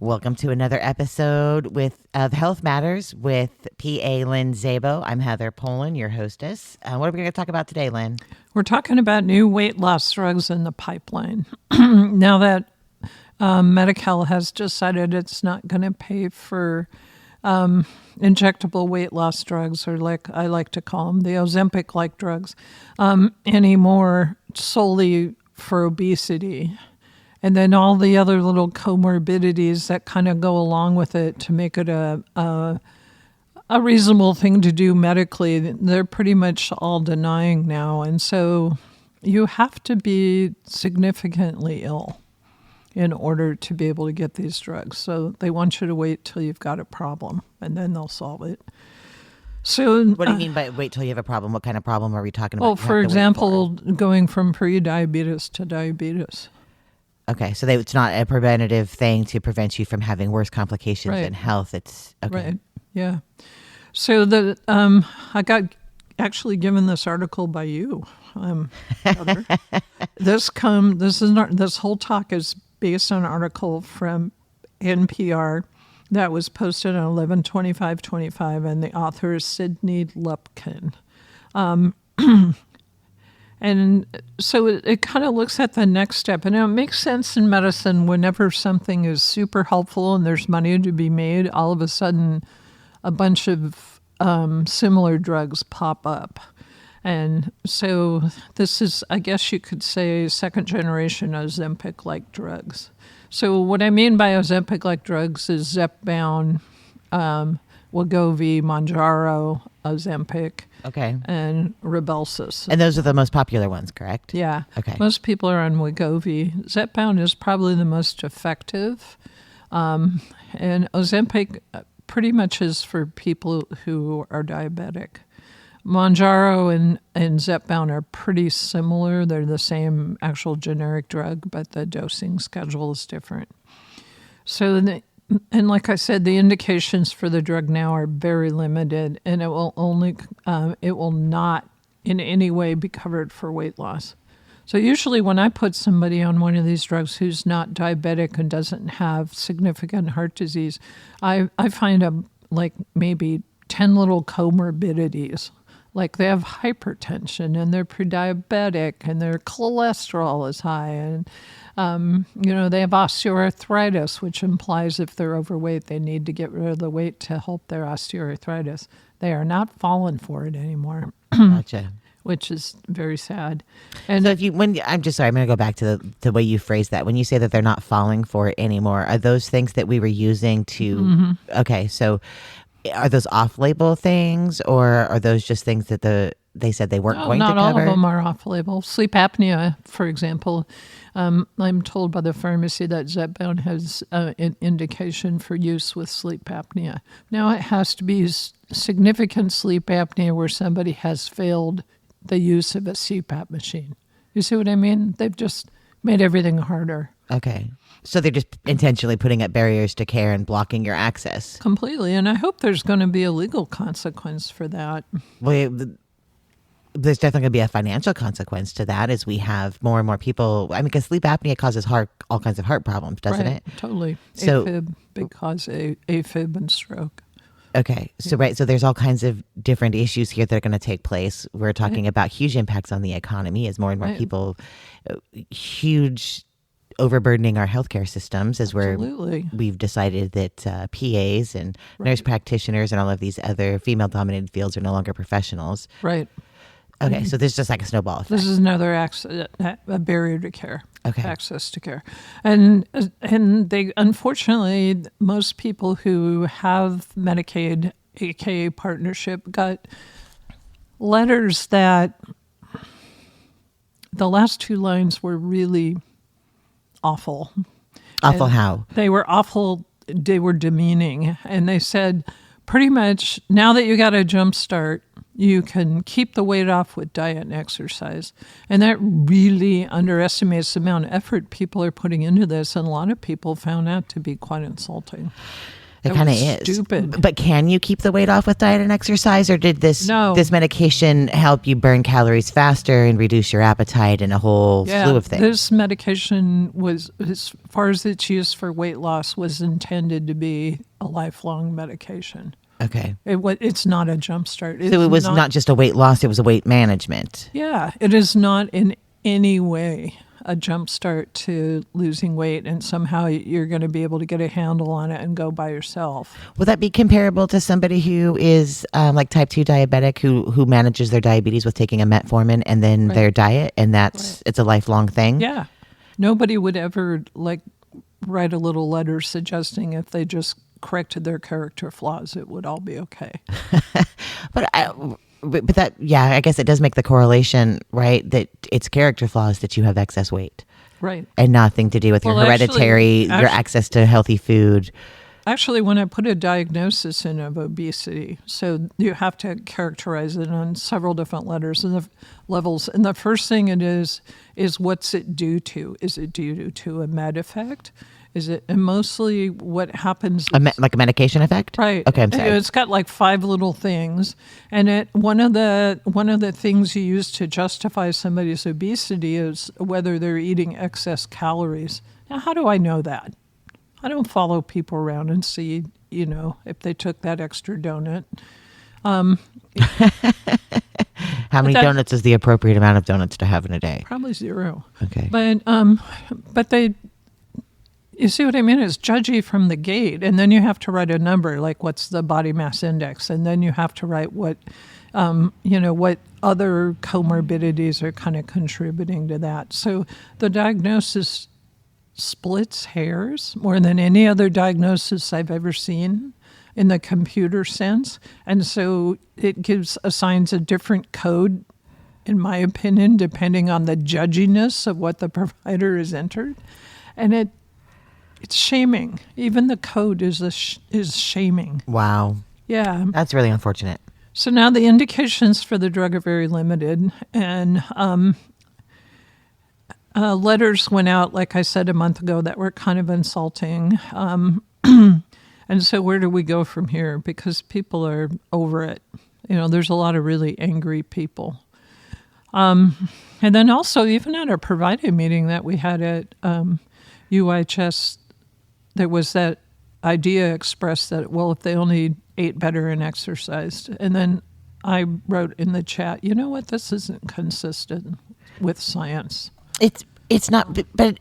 Welcome to another episode of Health Matters with PA Lynn Szabo. I'm Heather Polen, your hostess. What are we going to talk about today, Lynn? We're talking about new weight loss drugs in the pipeline. Now that Medi-Cal has decided it's not going to pay for injectable weight loss drugs, or like I like to call them, the Ozempic-like drugs, anymore, solely for obesity. And then all the other little comorbidities that kind of go along with it to make it a reasonable thing to do medically, they're pretty much all denying now. And so you have to be significantly ill in order to be able to get these drugs. So they want you to wait till you've got a problem, and then they'll solve it. So what do you mean by wait till you have a problem? What kind of problem are we talking about? Well, for example, going from pre-diabetes to diabetes. Okay, so it's not a preventative thing to prevent you from having worse complications in health. It's okay. Right. Yeah. So I got actually given this article by you. Heather. This whole talk is based on an article from NPR that was posted on 11/25/25, and the author is Sidney Lupkin. And so it kind of looks at the next step. And it makes sense in medicine whenever something is super helpful and there's money to be made, all of a sudden a bunch of similar drugs pop up. And so this is, I guess you could say, second generation Ozempic-like drugs. So what I mean by Ozempic-like drugs is Zepbound, Wegovy, Mounjaro, Ozempic, and Rybelsus. And those are the most popular ones, correct? Yeah. Okay. Most people are on Wegovy. Zepbound is probably the most effective. And Ozempic pretty much is for people who are diabetic. Mounjaro and Zepbound are pretty similar. They're the same actual generic drug, but the dosing schedule is different. So and like I said, the indications for the drug now are very limited, and it will not in any way be covered for weight loss. So usually when I put somebody on one of these drugs who's not diabetic and doesn't have significant heart disease, I find like maybe 10 little comorbidities. Like they have hypertension and they're pre-diabetic and their cholesterol is high, and they have osteoarthritis, which implies if they're overweight, they need to get rid of the weight to help their osteoarthritis. They are not falling for it anymore. Gotcha. Which is very sad. And so I'm just sorry, I'm going to go back to the way you phrased that. When you say that they're not falling for it anymore, are those things that we were using to? Mm-hmm. Okay, so are those off-label things, or are those just things that they said they weren't going to cover? Not all of them are off-label. Sleep apnea, for example, I'm told by the pharmacy that Zepbound has an indication for use with sleep apnea. Now, it has to be significant sleep apnea where somebody has failed the use of a CPAP machine. You see what I mean? They've just made everything harder. Okay. So they're just intentionally putting up barriers to care and blocking your access. Completely. And I hope there's going to be a legal consequence for that. Well, there's definitely going to be a financial consequence to that as we have more and more people. I mean, because sleep apnea causes all kinds of heart problems, doesn't it? Totally. So, AFib, big cause AFib and stroke. Okay. So, right. So there's all kinds of different issues here that are going to take place. We're talking about huge impacts on the economy as more and more people, huge overburdening our healthcare systems as we've decided that PAs and nurse practitioners and all of these other female-dominated fields are no longer professionals. Right. Okay, so this is just like a snowball effect. This is another a barrier to care. Okay. Access to care. And they, unfortunately, most people who have Medicaid, aka partnership, got letters that the last two lines were really awful. Awful how? They were awful. They were demeaning. And they said, pretty much, now that you got a jump start, you can keep the weight off with diet and exercise. And that really underestimates the amount of effort people are putting into this. And a lot of people found that to be quite insulting. It kind of is stupid. But can you keep the weight off with diet and exercise, or did this medication help you burn calories faster and reduce your appetite and a whole slew of things? This medication was, as far as its use for weight loss, was intended to be a lifelong medication. Okay. It's not a jumpstart. So it was not just a weight loss, it was a weight management. Yeah, it is not in any way a jumpstart to losing weight, and somehow you're going to be able to get a handle on it and go by yourself. Would that be comparable to somebody who is like type 2 diabetic who manages their diabetes with taking a metformin and then their diet, and it's a lifelong thing? Yeah. Nobody would ever write a little letter suggesting if they just corrected their character flaws, it would all be okay. But that, I guess it does make the correlation, right, that it's character flaws that you have excess weight. Right. And nothing to do with your hereditary, your access to healthy food. Actually, when I put a diagnosis in of obesity, so you have to characterize it on several different levels. And the first thing it is what's it due to? Is it due to a med effect? Is it, and mostly what happens like a medication effect? Right. Okay, I'm sorry. It's got like 5 little things, and one of the things you use to justify somebody's obesity is whether they're eating excess calories. Now, how do I know that? I don't follow people around and see, if they took that extra donut. How many donuts is the appropriate amount of donuts to have in a day? Probably 0. Okay. But they. You see what I mean? It's judgy from the gate, and then you have to write a number, like what's the body mass index, and then you have to write what other comorbidities are kind of contributing to that. So the diagnosis splits hairs more than any other diagnosis I've ever seen in the computer sense, and so it assigns a different code, in my opinion, depending on the judginess of what the provider has entered, and it's shaming. Even the code is shaming. Wow. Yeah. That's really unfortunate. So now the indications for the drug are very limited. And letters went out, like I said a month ago, that were kind of insulting. And so where do we go from here? Because people are over it. There's a lot of really angry people. And then also, even at a provider meeting that we had at UHS, there was that idea expressed that, well, if they only ate better and exercised. And then I wrote in the chat, you know what, this isn't consistent with science. It's not, but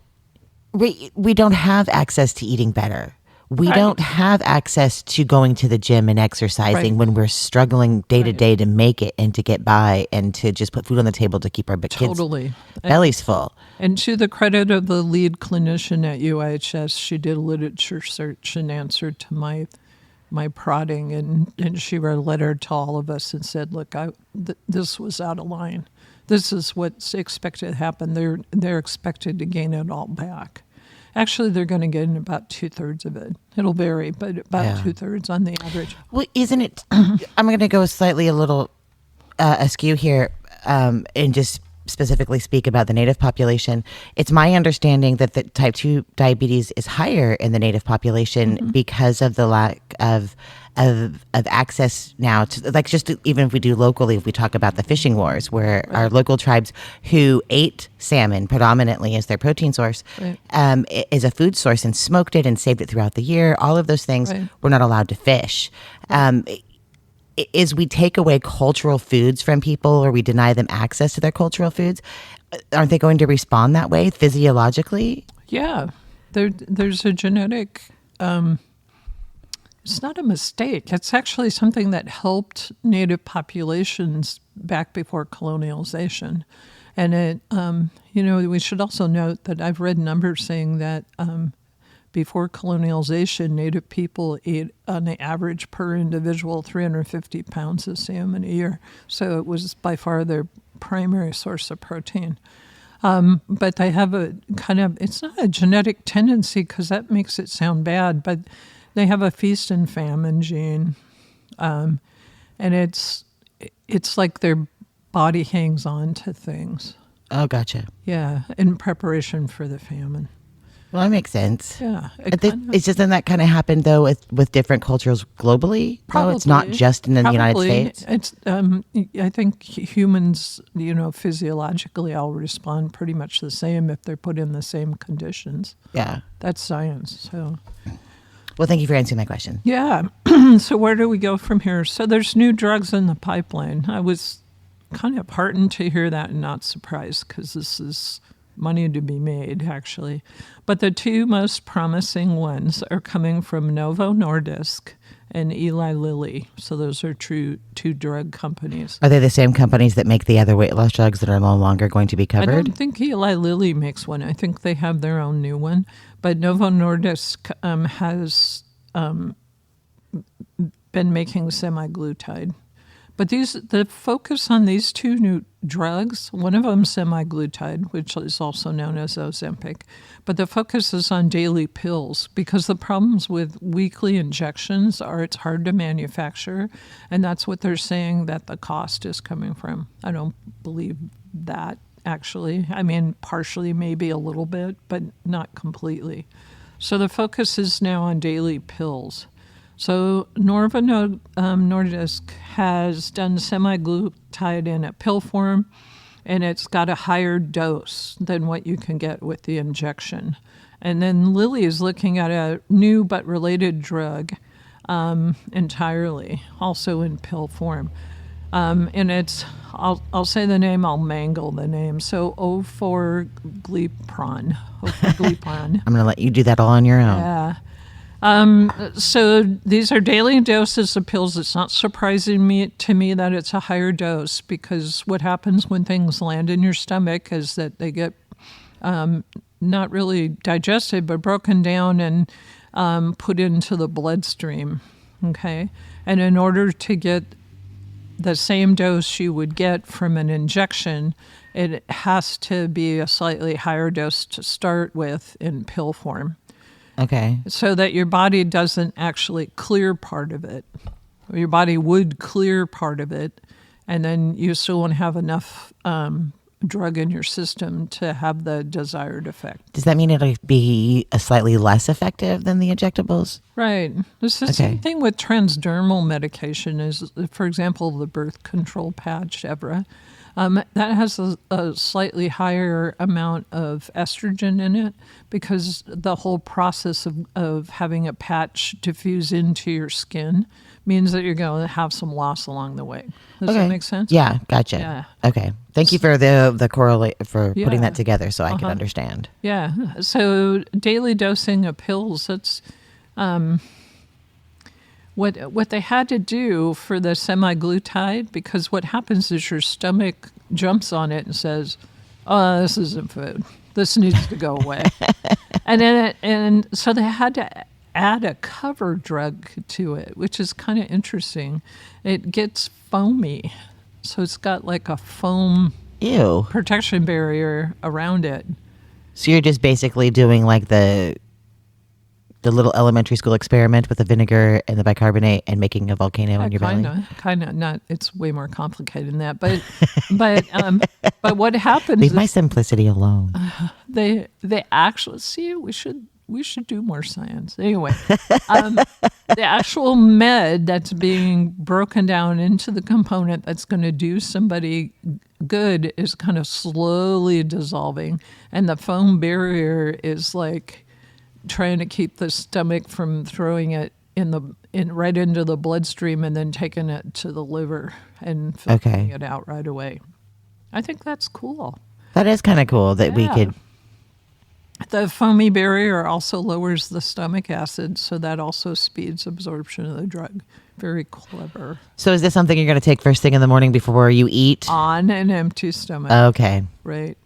we don't have access to eating better. We don't have access to going to the gym and exercising when we're struggling day to day to make it and to get by and to just put food on the table to keep our kids' bellies full. And to the credit of the lead clinician at UHS, she did a literature search and answered to my prodding, and she wrote a letter to all of us and said, look, this was out of line. This is what's expected to happen. They're expected to gain it all back. Actually, they're going to get in about 2/3 of it. It'll vary, but about 2/3 on the average. Well, isn't it? I'm going to go slightly a little askew here and just specifically speak about the Native population. It's my understanding that the type 2 diabetes is higher in the Native population because of the lack of access now to, like, just even if we do locally, if we talk about the fishing wars, where our local tribes who ate salmon predominantly as their protein source is a food source and smoked it and saved it throughout the year, all of those things, we're not allowed to fish. Is we take away cultural foods from people or we deny them access to their cultural foods, aren't they going to respond that way physiologically? Yeah, there's a genetic it's not a mistake. It's actually something that helped Native populations back before colonialization. And it, we should also note that I've read numbers saying that before colonialization, Native people ate on the average per individual 350 pounds of salmon a year. So it was by far their primary source of protein. But they have a kind of, it's not a genetic tendency because that makes it sound bad, but they have a feast and famine gene, and it's like their body hangs on to things. Oh, gotcha. Yeah, in preparation for the famine. Well, that makes sense. Yeah. It's just then that kind of happened though with different cultures globally. Probably. Though it's not just in the United States. It's I think humans, physiologically all respond pretty much the same if they're put in the same conditions. Yeah. That's science. So Well, thank you for answering my question. yeah. So where do we go from here? So there's new drugs in the pipeline. I was kind of heartened to hear that and not surprised because this is money to be made, actually. But the two most promising ones are coming from Novo Nordisk and Eli Lilly. So those are two drug companies. Are they the same companies that make the other weight loss drugs that are no longer going to be covered? I don't think Eli Lilly makes one. I think they have their own new one. But Novo Nordisk has been making semaglutide. But the focus on these two new drugs, one of them semaglutide, which is also known as Ozempic, but the focus is on daily pills because the problems with weekly injections are it's hard to manufacture, and that's what they're saying that the cost is coming from. I don't believe that, actually. I mean, partially, maybe a little bit, but not completely. So the focus is now on daily pills. So Novo Nordisk has done semaglutide in a pill form, and it's got a higher dose than what you can get with the injection. And then Lilly is looking at a new but related drug entirely, also in pill form. And it's, I'll say the name, I'll mangle the name. So Oforglipron. I'm going to let you do that all on your own. Yeah. So these are daily doses of pills. It's not surprising to me that it's a higher dose because what happens when things land in your stomach is that they get not really digested, but broken down and put into the bloodstream. Okay, and in order to get the same dose you would get from an injection, it has to be a slightly higher dose to start with in pill form. Okay. So that your body doesn't actually clear part of it. Or your body would clear part of it, and then you still won't have enough drug in your system to have the desired effect. Does that mean it'll be a slightly less effective than the injectables? Right. It's the same thing with transdermal medication is, for example, the birth control patch, Evra. That has a slightly higher amount of estrogen in it because the whole process of having a patch diffuse into your skin means that you're going to have some loss along the way. Does that make sense? Yeah, gotcha. Yeah. Okay. Thank you for the correlate for putting that together so I could understand. Yeah. So daily dosing of pills, that's what they had to do for the semaglutide, because what happens is your stomach jumps on it and says, "Oh, this isn't food. This needs to go away." and so they had to add a cover drug to it, which is kind of interesting. It gets foamy, so it's got like a foam protection barrier around it. So you're just basically doing like the little elementary school experiment with the vinegar and the bicarbonate and making a volcano in your belly? Kind of not. It's way more complicated than that. But but what happens? Leave my simplicity alone. They actually see. We should do more science. Anyway, the actual med that's being broken down into the component that's going to do somebody good is kind of slowly dissolving, and the foam barrier is like trying to keep the stomach from throwing it right into the bloodstream and then taking it to the liver and filtering it out right away. I think that's cool. That is kind of cool that we could. The foamy barrier also lowers the stomach acid, so that also speeds absorption of the drug. Very clever. So is this something you're going to take first thing in the morning before you eat? On an empty stomach. Okay. Right.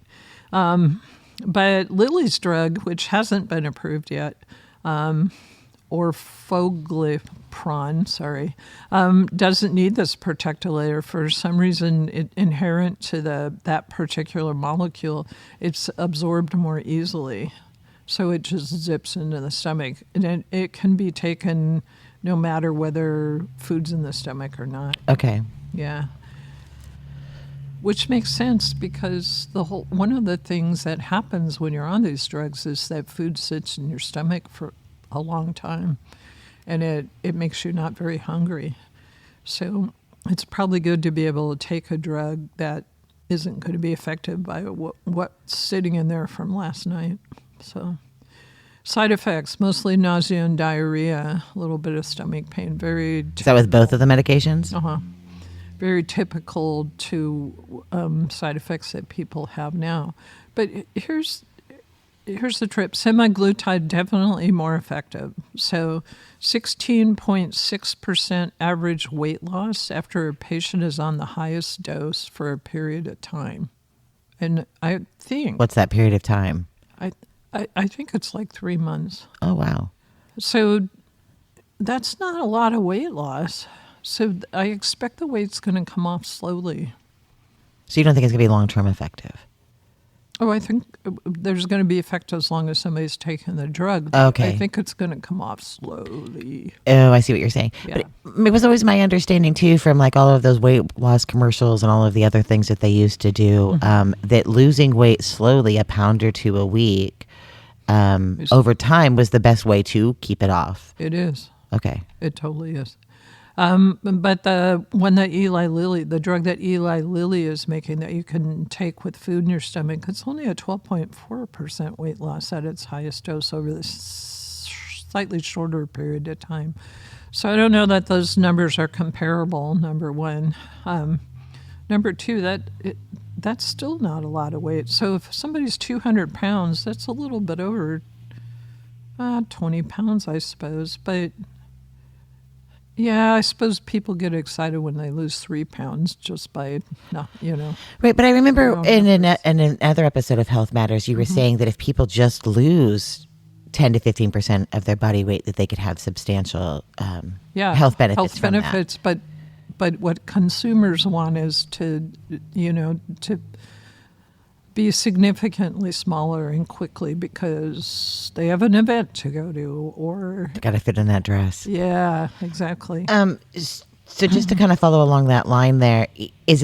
But Lilly's drug, which hasn't been approved yet, orforglipron, doesn't need this protective layer. For some reason, inherent to that particular molecule, it's absorbed more easily. So it just zips into the stomach. And it can be taken no matter whether food's in the stomach or not. Okay. Yeah. Which makes sense because one of the things that happens when you're on these drugs is that food sits in your stomach for a long time, and it makes you not very hungry. So it's probably good to be able to take a drug that isn't going to be affected by what's sitting in there from last night. So side effects, mostly nausea and diarrhea, a little bit of stomach pain. Is that with both of the medications? Uh-huh. Very typical to side effects that people have now. But here's the trip. Semaglutide definitely more effective. So 16.6% average weight loss after a patient is on the highest dose for a period of time. And I think... What's that period of time? I think it's like 3 months. Oh, wow. So that's not a lot of weight loss. So I expect the weight's going to come off slowly. So you don't think it's going to be long-term effective? Oh, I think there's going to be effect as long as somebody's taking the drug. Okay. I think it's going to come off slowly. Oh, I see what you're saying. Yeah. But it was always my understanding, too, from like all of those weight loss commercials and all of the other things that they used to do, that losing weight slowly, a pound or two a week, over time was the best way to keep it off. It is. Okay. It totally is. But the drug that Eli Lilly is making that you can take with food in your stomach, it's only a 12.4% weight loss at its highest dose over this slightly shorter period of time. So I don't know that those numbers are comparable, number one. Number two, that's still not a lot of weight. So if somebody's 200 pounds, that's a little bit over 20 pounds, I suppose. But yeah, I suppose people get excited when they lose 3 pounds just by, Right, but I remember in another episode of Health Matters, you were saying that if people just lose 10 to 15% of their body weight, that they could have substantial health benefits from that. But what consumers want is to be significantly smaller and quickly because they have an event to go to or... Got to fit in that dress. Yeah, exactly. So just to kind of follow along that line there, is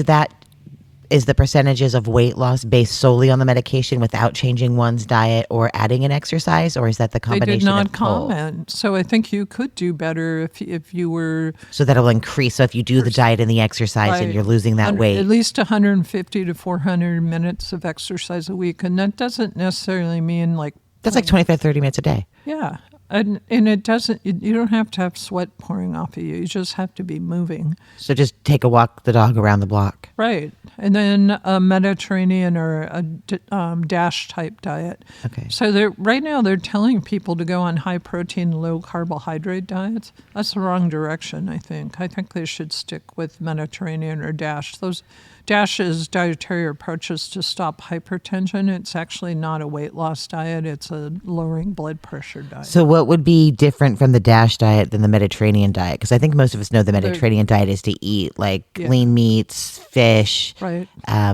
the percentages of weight loss based solely on the medication without changing one's diet or adding an exercise, or is that the combination? They did not of comment. So I think you could do better if you were... So that'll increase. So if you do the diet and the exercise and you're losing that weight. At least 150 to 400 minutes of exercise a week. And that doesn't necessarily mean like... That's like 25, 30 minutes a day. Yeah. And it doesn't, you don't have to have sweat pouring off of you. You just have to be moving. So just take a walk the dog around the block. Right. And then a Mediterranean or a DASH type diet. Okay. So right now they're telling people to go on high protein, low carbohydrate diets. That's the wrong direction, I think. I think they should stick with Mediterranean or DASH. Those DASH is dietary approaches to stop hypertension. It's actually not a weight loss diet. It's a lowering blood pressure diet. So what would be different from the DASH diet than the Mediterranean diet? Because I think most of us know the Mediterranean diet is to eat like lean meats, fish, right.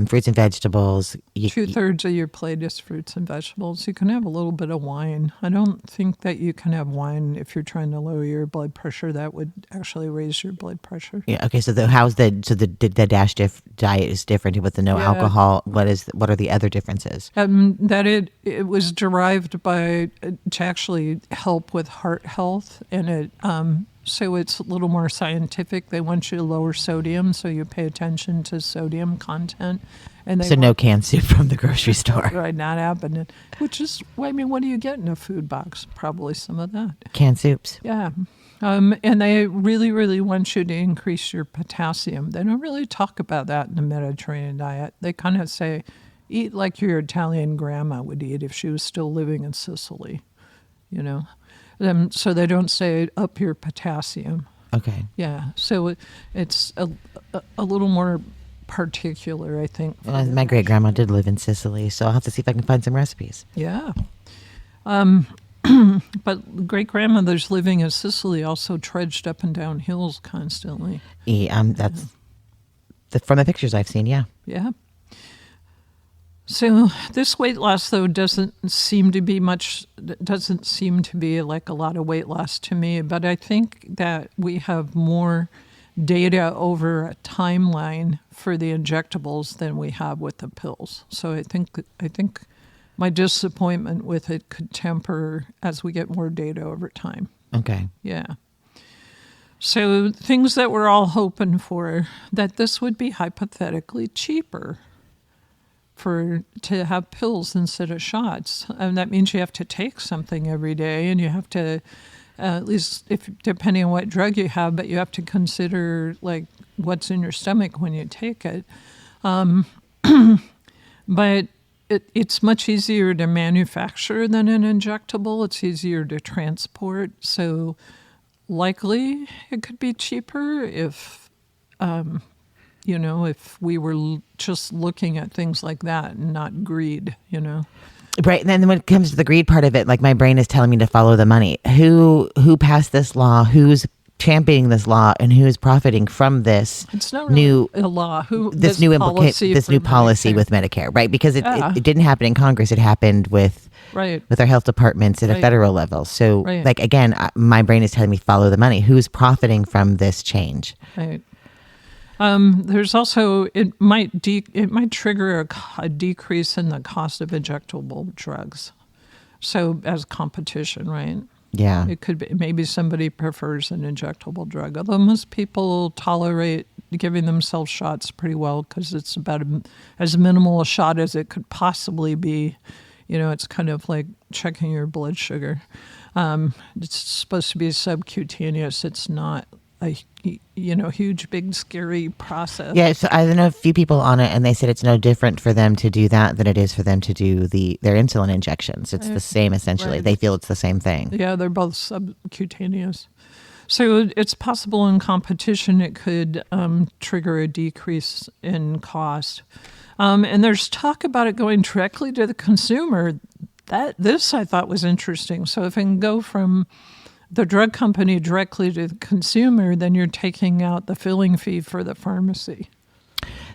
Fruits and vegetables. 2/3 of your plate is fruits and vegetables. You can have a little bit of wine. I don't think that you can have wine if you're trying to lower your blood pressure. That would actually raise your blood pressure. Yeah. Okay. So the DASH diet is different with the no alcohol. What are the other differences? That it was derived to actually help with heart health, and so it's a little more scientific. They want you to lower sodium, so you pay attention to sodium content. And no canned soup from the grocery store. Right, not happening. Which is, what do you get in a food box? Probably some of that. Canned soups. Yeah. And they really, really want you to increase your potassium. They don't really talk about that in the Mediterranean diet. They kind of say, eat like your Italian grandma would eat if she was still living in Sicily, So they don't say up your potassium. Okay. Yeah. So it's a little more particular, I think. Well, my great grandma did live in Sicily, so I'll have to see if I can find some recipes. Yeah. But great grandmothers living in Sicily also trudged up and down hills constantly. That's from the pictures I've seen. Yeah. Yeah. So this weight loss, though, doesn't seem to be like a lot of weight loss to me. But I think that we have more data over a timeline for the injectables than we have with the pills. So I think my disappointment with it could temper as we get more data over time. Okay. Yeah. So things that we're all hoping for, that this would be hypothetically cheaper to have pills instead of shots. And that means you have to take something every day, and you have to, at least if depending on what drug you have, but you have to consider like what's in your stomach when you take it. But it's much easier to manufacture than an injectable. It's easier to transport. So likely it could be cheaper if, if we were just looking at things like that and not greed, Right. And then when it comes to the greed part of it, like my brain is telling me to follow the money. Who passed this law? Who's championing this law, and who is profiting from this? It's not really a law. This new policy with Medicare, right? Because it didn't happen in Congress. It happened with our health departments at a federal level. So, like again, my brain is telling me follow the money. Who's profiting from this change? Right. There's also it might trigger a decrease in the cost of injectable drugs. So as competition, right? Yeah. It could be maybe somebody prefers an injectable drug, although most people tolerate giving themselves shots pretty well because it's about as minimal a shot as it could possibly be. It's kind of like checking your blood sugar. It's supposed to be subcutaneous. It's not a huge, big, scary process. Yeah, so I know a few people on it, and they said it's no different for them to do that than it is for them to do their insulin injections. It's the same, essentially. Right. They feel it's the same thing. Yeah, they're both subcutaneous. So it's possible in competition it could trigger a decrease in cost. And there's talk about it going directly to the consumer. This I thought was interesting. So if it can go from the drug company directly to the consumer, then you're taking out the filling fee for the pharmacy.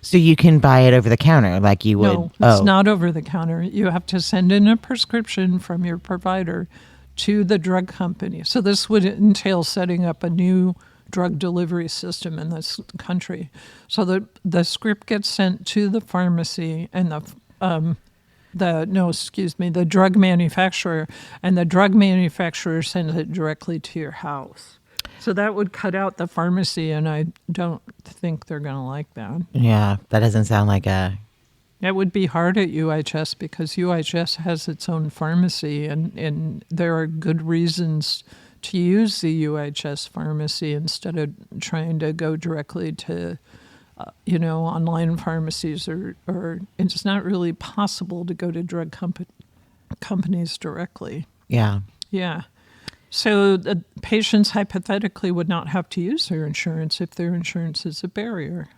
So you can buy it over the counter like you would? No, it's not over the counter. You have to send in a prescription from your provider to the drug company. So this would entail setting up a new drug delivery system in this country. So the script gets sent to the pharmacy and the drug manufacturer, and the drug manufacturer sends it directly to your house. So that would cut out the pharmacy, and I don't think they're going to like that. Yeah, that doesn't sound like a... It would be hard at UHS because UHS has its own pharmacy, and there are good reasons to use the UHS pharmacy instead of trying to go directly to online pharmacies, or it's not really possible to go to drug companies directly. Yeah. Yeah. So the patients hypothetically would not have to use their insurance if their insurance is a barrier.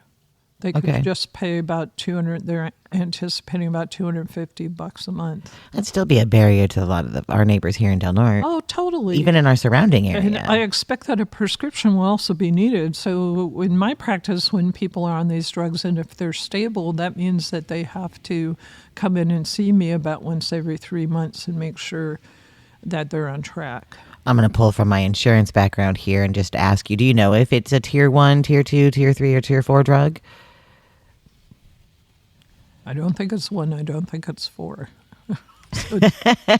They could just pay about $200. They're anticipating about $250 a month. That'd still be a barrier to a lot of our neighbors here in Del Norte. Oh, totally. Even in our surrounding area. And I expect that a prescription will also be needed. So in my practice, when people are on these drugs and if they're stable, that means that they have to come in and see me about once every 3 months and make sure that they're on track. I'm going to pull from my insurance background here and just ask you, do you know if it's a tier 1, tier 2, tier 3, or tier 4 drug? I don't think it's 1. I don't think it's 4. I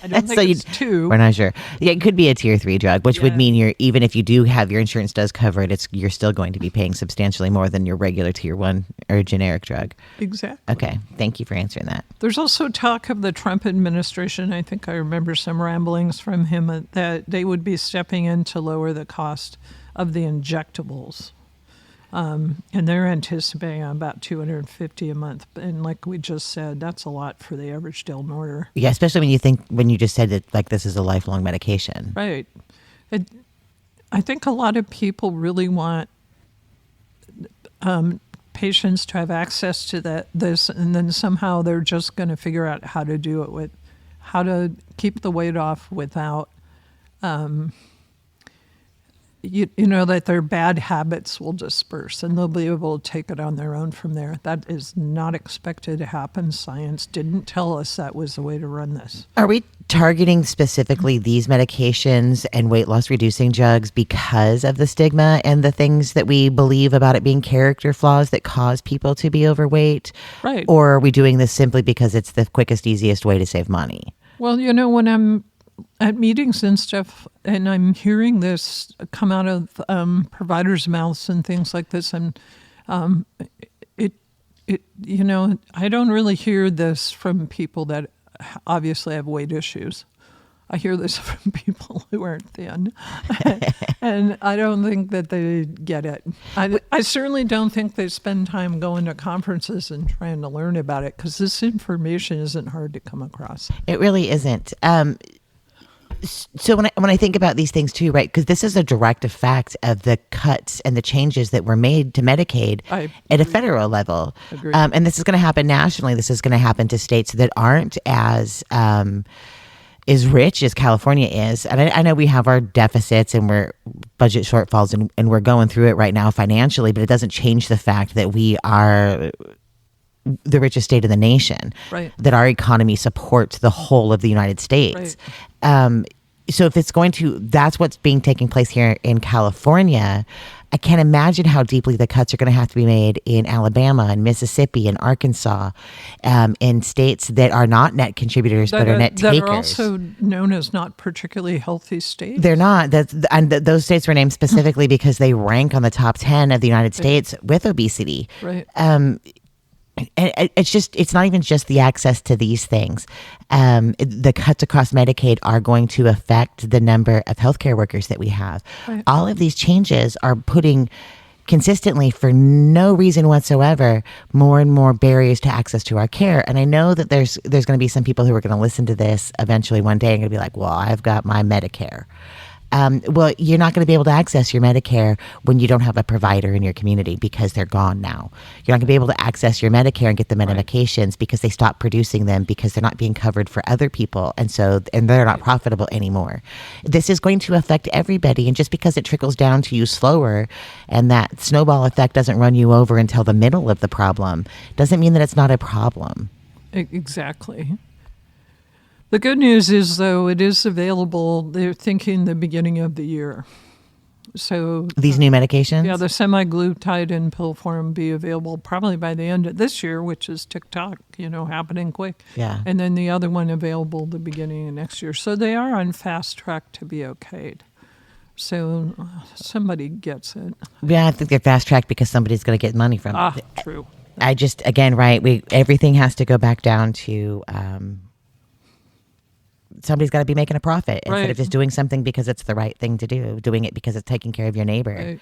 don't think it's 2. We're not sure. Yeah, it could be a tier 3 drug, which would mean even if you do have your insurance does cover it, you're still going to be paying substantially more than your regular tier 1 or generic drug. Exactly. Okay. Thank you for answering that. There's also talk of the Trump administration. I think I remember some ramblings from him that they would be stepping in to lower the cost of the injectables. And they're anticipating about $250 a month. And like we just said, that's a lot for the average Del Norter. Yeah, especially when you just said that like this is a lifelong medication. Right. I think a lot of people really want patients to have access to this, and then somehow they're just going to figure out how to do it how to keep the weight off without you know, that their bad habits will disperse and they'll be able to take it on their own from there. That is not expected to happen. Science didn't tell us that was the way to run this. Are we targeting specifically these medications and weight loss reducing drugs because of the stigma and the things that we believe about it being character flaws that cause people to be overweight? Right. Or are we doing this simply because it's the quickest, easiest way to save money? Well, you know, when I'm at meetings and stuff, and I'm hearing this come out of providers' mouths and things like this, and you know, I don't really hear this from people that obviously have weight issues. I hear this from people who aren't thin, and I don't think that they get it. I certainly don't think they spend time going to conferences and trying to learn about it, because this information isn't hard to come across. It really isn't. So when I think about these things too, right, because this is a direct effect of the cuts and the changes that were made to Medicaid at a federal level. And this is going to happen nationally. This is going to happen to states that aren't as rich as California is. And I know we have our deficits and we're budget shortfalls and we're going through it right now financially, but it doesn't change the fact that we are the richest state in the nation, right, that our economy supports the whole of the United States. Right. So if it's going to, that's what's taking place here in California. I can't imagine how deeply the cuts are going to have to be made in Alabama and Mississippi and Arkansas, in states that are not net contributors but are net takers. That are also known as not particularly healthy states. They're not. Those states were named specifically because they rank on the top 10 of the United States with obesity. Right. It's not even just the access to these things. The cuts across Medicaid are going to affect the number of healthcare workers that we have. Right. All of these changes are putting consistently, for no reason whatsoever, more and more barriers to access to our care. And I know that there's going to be some people who are going to listen to this eventually one day and going to be like, well, I've got my Medicare. Well, you're not going to be able to access your Medicare when you don't have a provider in your community because they're gone now. You're not going to be able to access your Medicare and get the medications because they stopped producing them because they're not being covered for other people. And they're not profitable anymore. This is going to affect everybody. And just because it trickles down to you slower and that snowball effect doesn't run you over until the middle of the problem, doesn't mean that it's not a problem. Exactly. The good news is, though, it is available. They're thinking the beginning of the year. So these new medications? Yeah, the semaglutide in pill form be available probably by the end of this year, which is TikTok, happening quick. Yeah. And then the other one available the beginning of next year. So they are on fast track to be okayed. So somebody gets it. Yeah, I think they're fast tracked because somebody's going to get money from it. True. I just, again, right, everything has to go back down to somebody's got to be making a profit instead of just doing something because it's the right thing to do, doing it because it's taking care of your neighbor. Right.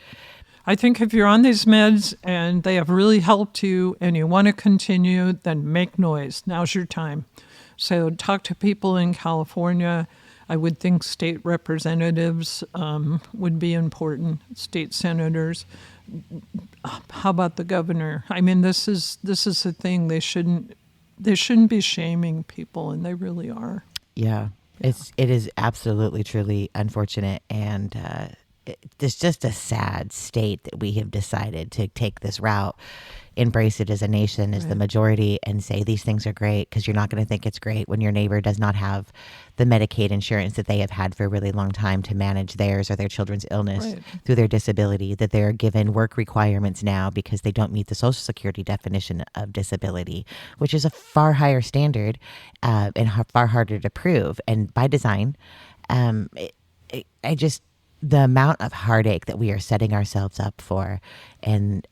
I think if you're on these meds and they have really helped you and you want to continue, then make noise. Now's your time. So talk to people in California. I would think state representatives would be important, state senators. How about the governor? I mean, this is a thing. They shouldn't be shaming people, and they really are. Yeah. It is absolutely, truly unfortunate. And it's just a sad state that we have decided to take this route, embrace it as a nation, as the majority, and say these things are great, because you're not going to think it's great when your neighbor does not have the Medicaid insurance that they have had for a really long time to manage theirs or their children's illness through their disability, that they're given work requirements now because they don't meet the Social Security definition of disability, which is a far higher standard and far harder to prove. And by design, the amount of heartache that we are setting ourselves up for, and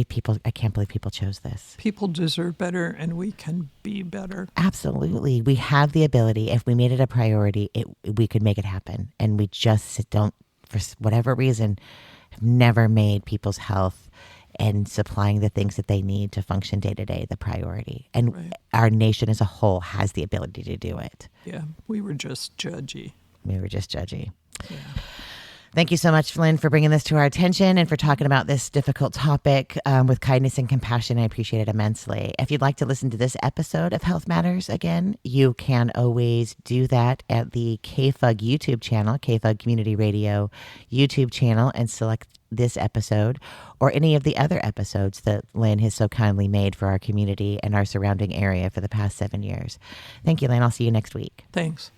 people, I can't believe people chose this. People deserve better, and we can be better. Absolutely. We have the ability. If we made it a priority, we could make it happen. And we just don't, for whatever reason, have never made people's health and supplying the things that they need to function day to day the priority. And our nation as a whole has the ability to do it. Yeah, we were just judgy. Yeah. Thank you so much, Lynn, for bringing this to our attention and for talking about this difficult topic with kindness and compassion. I appreciate it immensely. If you'd like to listen to this episode of Health Matters again, you can always do that at the KFUG YouTube channel, KFUG Community Radio YouTube channel, and select this episode or any of the other episodes that Lynn has so kindly made for our community and our surrounding area for the past 7 years. Thank you, Lynn. I'll see you next week. Thanks.